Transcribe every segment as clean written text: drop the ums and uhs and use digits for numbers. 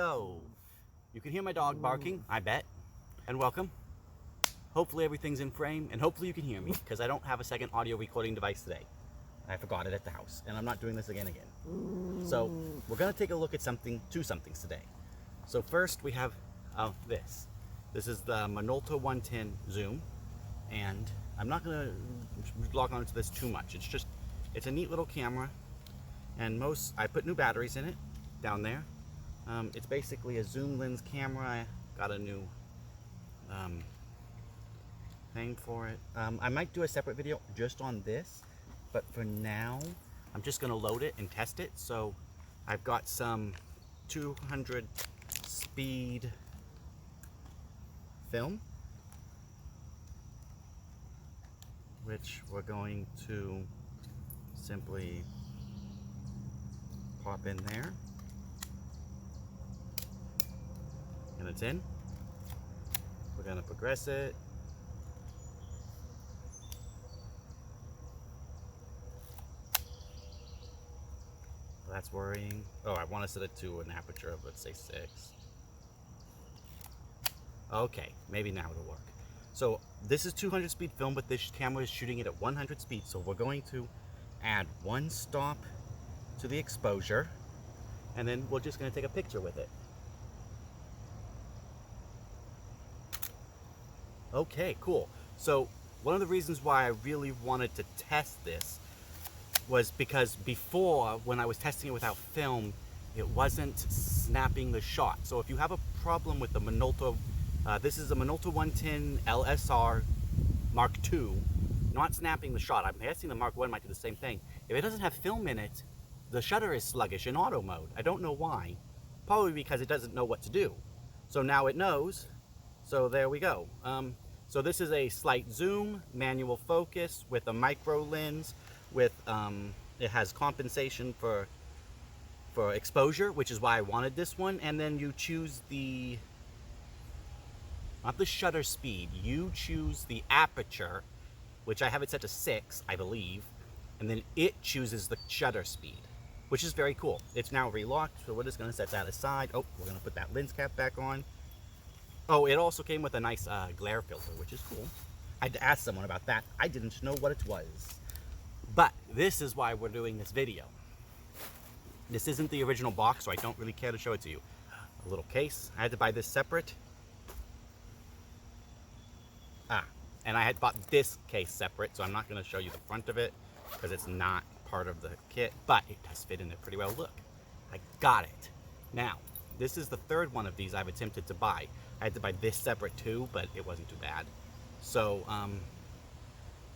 Hello. You can hear my dog barking, I bet. And welcome. Hopefully everything's in frame, and hopefully you can hear me, because I don't have a second audio recording device today. I forgot it at the house, and I'm not doing this again. So we're gonna take a look at two somethings today. So first we have this. This is the Minolta 110 Zoom, and I'm not gonna log on to this too much. It's a neat little camera, and I put new batteries in it down there. It's basically a zoom lens camera. I got a new thing for it. I might do a separate video just on this, but for now I'm just gonna load it and test it. So I've got some 200 speed film, which we're going to simply pop in there, and it's in. We're going to progress it. That's worrying. Oh, I want to set it to an aperture of, let's say, 6. Okay, maybe now it'll work. So this is 200 speed film, but this camera is shooting it at 100 speed. So we're going to add one stop to the exposure, and then we're just going to take a picture with it. Okay, cool. So one of the reasons why I really wanted to test this was because before, when I was testing it without film, it wasn't snapping the shot. So if you have a problem with the Minolta, this is a Minolta 110 SLR Mark II, not snapping the shot. I'm guessing the Mark I might do the same thing. If it doesn't have film in it, the shutter is sluggish in auto mode. I don't know why. Probably because it doesn't know what to do. So now it knows. So there we go. So this is a slight zoom, manual focus with a micro lens with, it has compensation for exposure, which is why I wanted this one. And then you choose not the shutter speed, you choose the aperture, which I have it set to 6, I believe, and then it chooses the shutter speed, which is very cool. It's now relocked, so we're just gonna set that aside. Oh, we're gonna put that lens cap back on. Oh, it also came with a nice glare filter, which is cool. I had to ask someone about that. I didn't know what it was. But this is why we're doing this video. This isn't the original box, so I don't really care to show it to you. A little case. I had to buy this separate. And I had bought this case separate, so I'm not going to show you the front of it because it's not part of the kit, but it does fit in there pretty well. Look, I got it. Now, this is the third one of these I've attempted to buy. I had to buy this separate too, but it wasn't too bad. So,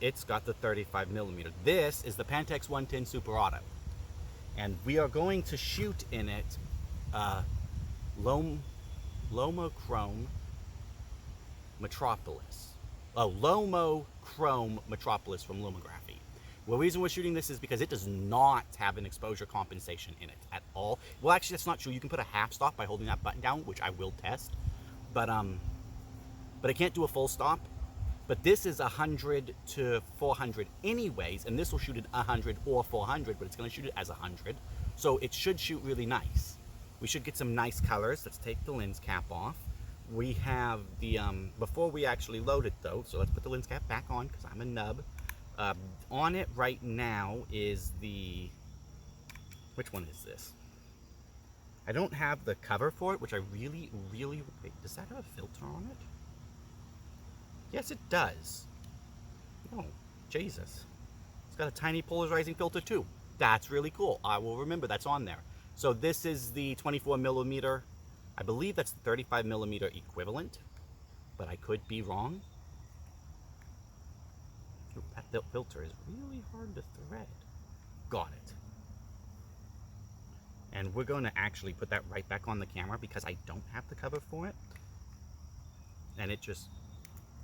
it's got the 35mm. This is the Pentax 110 Super Auto. And we are going to shoot in it Lomochrome Metropolis. Oh, Lomochrome Metropolis from Lumography. The reason we're shooting this is because it does not have an exposure compensation in it at all. Well, actually, that's not true. You can put a half stop by holding that button down, which I will test. But it can't do a full stop. But this is 100 to 400 anyways, and this will shoot at 100 or 400, but it's going to shoot it as 100. So it should shoot really nice. We should get some nice colors. Let's take the lens cap off. We have the, before we actually load it though, so let's put the lens cap back on because I'm a nub. On it right now is which one is this? I don't have the cover for it, which I really, wait, does that have a filter on it? Yes, it does. Oh, Jesus. It's got a tiny polarizing filter too. That's really cool. I will remember that's on there. So this is the 24mm. I believe that's the 35mm equivalent, but I could be wrong. Ooh, that filter is really hard to thread. Got it. And we're going to actually put that right back on the camera because I don't have the cover for it. And it just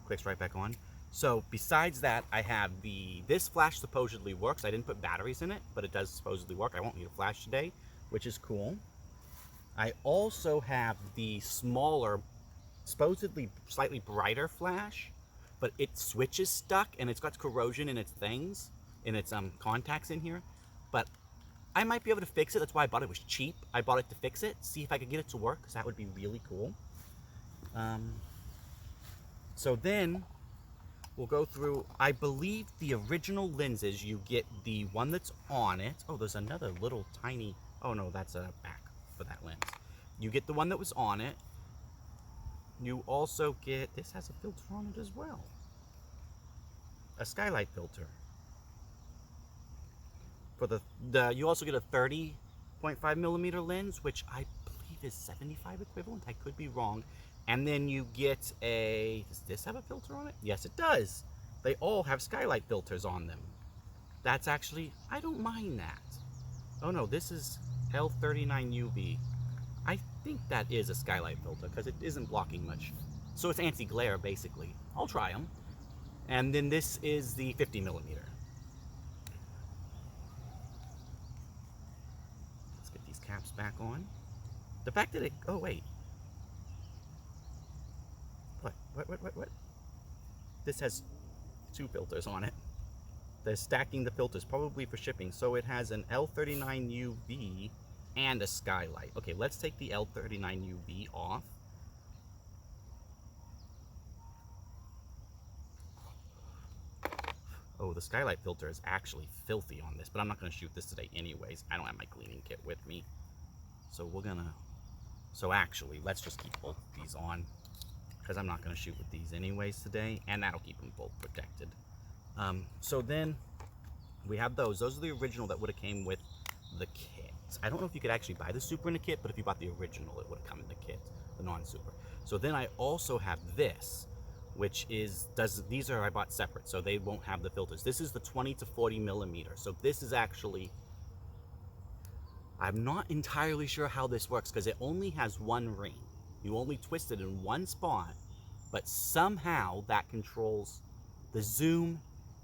clicks right back on. So besides that, I have this flash supposedly works. I didn't put batteries in it, but it does supposedly work. I won't need a flash today, which is cool. I also have the smaller, supposedly slightly brighter flash, but its switch is stuck and it's got corrosion in its things, in its contacts in here. But I might be able to fix it. That's why I bought it. It was cheap. I bought it to fix it, see if I could get it to work, because that would be really cool. So then we'll go through, I believe the original lenses, you get the one that's on it. Oh, there's another little tiny, oh no, that's a back for that lens. You get the one that was on it. You also get, this has a filter on it as well. A skylight filter. For the you also get a 30.5 millimeter lens, which I believe is 75 equivalent. I could be wrong. And then you get a, does this have a filter on it? Yes, it does. They all have skylight filters on them. That's actually, I don't mind that. Oh no, this is L39 UV. I think that is a skylight filter because it isn't blocking much. So it's anti-glare basically. I'll try them. And then this is the 50 millimeter. Let's get these caps back on. The fact that it, oh wait. What? This has two filters on it. They're stacking the filters, probably for shipping. So it has an L39 UV and a skylight. Okay, let's take the L39 UV off. Oh, the skylight filter is actually filthy on this, but I'm not going to shoot this today anyways. I don't have my cleaning kit with me. So we're going to, so actually, let's just keep both of these on, because I'm not going to shoot with these anyways today, and that'll keep them both protected. So then we have those. Those are the original that would have came with the kit. I don't know if you could actually buy the Super in a kit, but if you bought the original, it would have come in the kit, the non-Super. So then I also have this, which is, these are I bought separate, so they won't have the filters. This is the 20 to 40 millimeter. So this is actually, I'm not entirely sure how this works because it only has one ring. You only twist it in one spot, but somehow that controls the zoom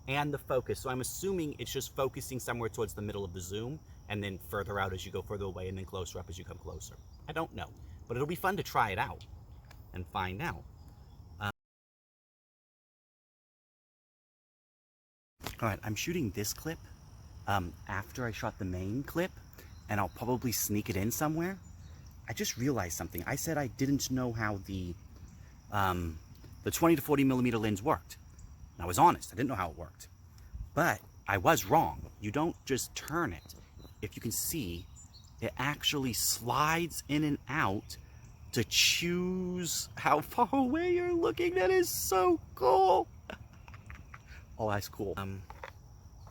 and the focus. So I'm assuming it's just focusing somewhere towards the middle of the zoom and then further out as you go further away and then closer up as you come closer. I don't know, but it'll be fun to try it out and find out. All right, I'm shooting this clip after I shot the main clip, and I'll probably sneak it in somewhere. I just realized something. I said I didn't know how the 20 to 40 millimeter lens worked. And I was honest, I didn't know how it worked. But I was wrong. You don't just turn it. If you can see, it actually slides in and out to choose how far away you're looking. That is so cool. Oh, that's cool.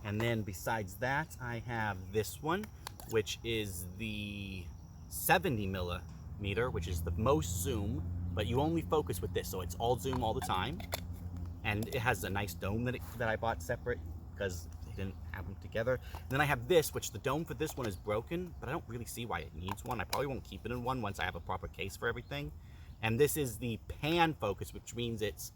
And then besides that, I have this one, which is the 70 millimeter, which is the most zoom, but you only focus with this, so it's all zoom all the time. And it has a nice dome that I bought separate because they didn't have them together. And then I have this, which the dome for this one is broken, but I don't really see why it needs one. I probably won't keep it in one once I have a proper case for everything. And this is the pan focus, which means it's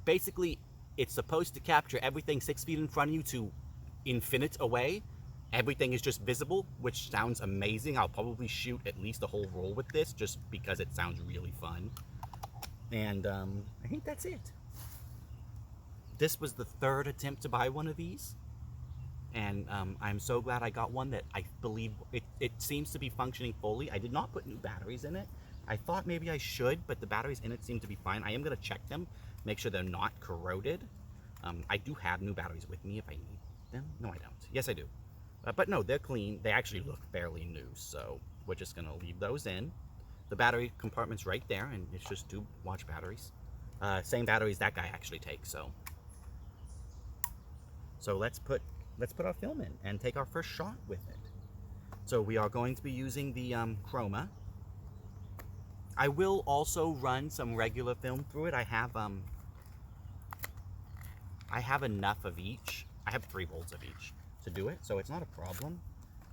basically it's supposed to capture everything 6 feet in front of you to infinite away. Everything is just visible, which sounds amazing. I'll probably shoot at least a whole roll with this just because it sounds really fun. And I think that's it. This was the third attempt to buy one of these. And I'm so glad I got one that I believe it seems to be functioning fully. I did not put new batteries in it. I thought maybe I should, but the batteries in it seem to be fine. I am going to check them, make sure they're not corroded. I do have new batteries with me if I need them. No, I don't. Yes, I do. But no, they're clean. They actually look fairly new, so we're just going to leave those in. The battery compartment's right there, and it's just 2 watch batteries. Same batteries that guy actually takes, so let's put our film in and take our first shot with it. So we are going to be using the chroma. I will also run some regular film through it. I have enough of each. I have 3 volts of each to do it, so it's not a problem.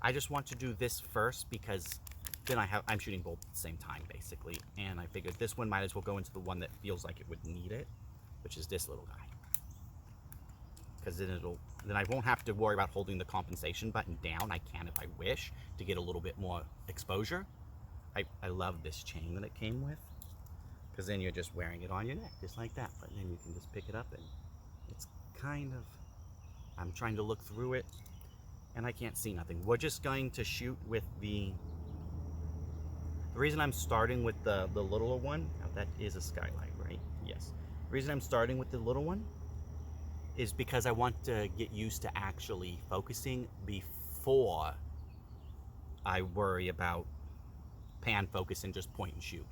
I just want to do this first because then I'm shooting both at the same time basically, and I figured this one might as well go into the one that feels like it would need it, which is this little guy. Because then I won't have to worry about holding the compensation button down. I can if I wish to get a little bit more exposure. I love this chain that it came with, because then you're just wearing it on your neck just like that, but then you can just pick it up and it's kind of, I'm trying to look through it. and I can't see nothing. We're just going to shoot with the reason I'm starting with the littler one, now that is a skylight, right? Yes. The reason I'm starting with the little one is because I want to get used to actually focusing before I worry about pan focus and just point and shoot.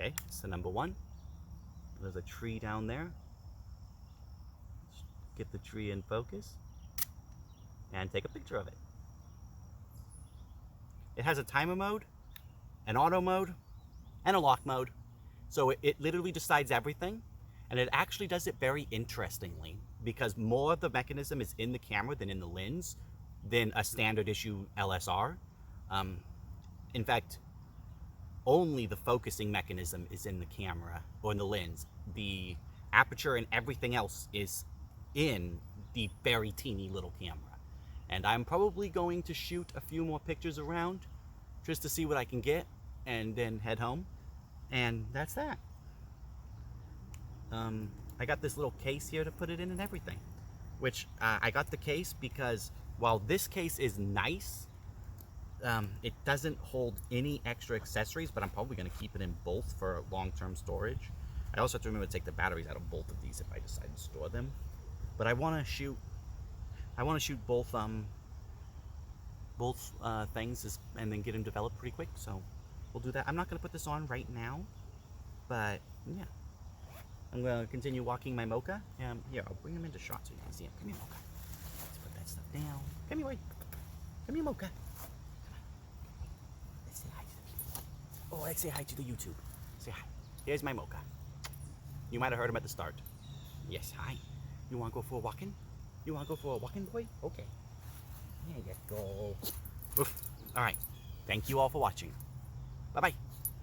Okay, it's the number one. There's a tree down there. Get the tree in focus and take a picture of it. It has a timer mode, an auto mode, and a lock mode. So it literally decides everything, and it actually does it very interestingly because more of the mechanism is in the camera than in the lens than a standard issue LSR. In fact, only the focusing mechanism is in the camera or in the lens. The aperture and everything else is in the very teeny little camera. And I'm probably going to shoot a few more pictures around just to see what I can get and then head home. And that's that. I got this little case here to put it in and everything, which I got the case because while this case is nice, it doesn't hold any extra accessories, but I'm probably going to keep it in both for long-term storage. I also have to remember to take the batteries out of both of these if I decide to store them. But I want to shoot both things and then get them developed pretty quick. So we'll do that. I'm not going to put this on right now, but yeah. I'm going to continue walking my Mocha. Here, I'll bring him into shot so you can see him. Come here, Mocha. Let's put that stuff down. Come here, boy. Come here, Mocha. Let's say hi to the people. Oh, let's say hi to the YouTube. Say hi. Here's my Mocha. You might have heard him at the start. Yes, hi. You want to go for a walking? You want to go for a walking, boy? Okay. There you go. Oof. All right. Thank you all for watching. Bye-bye.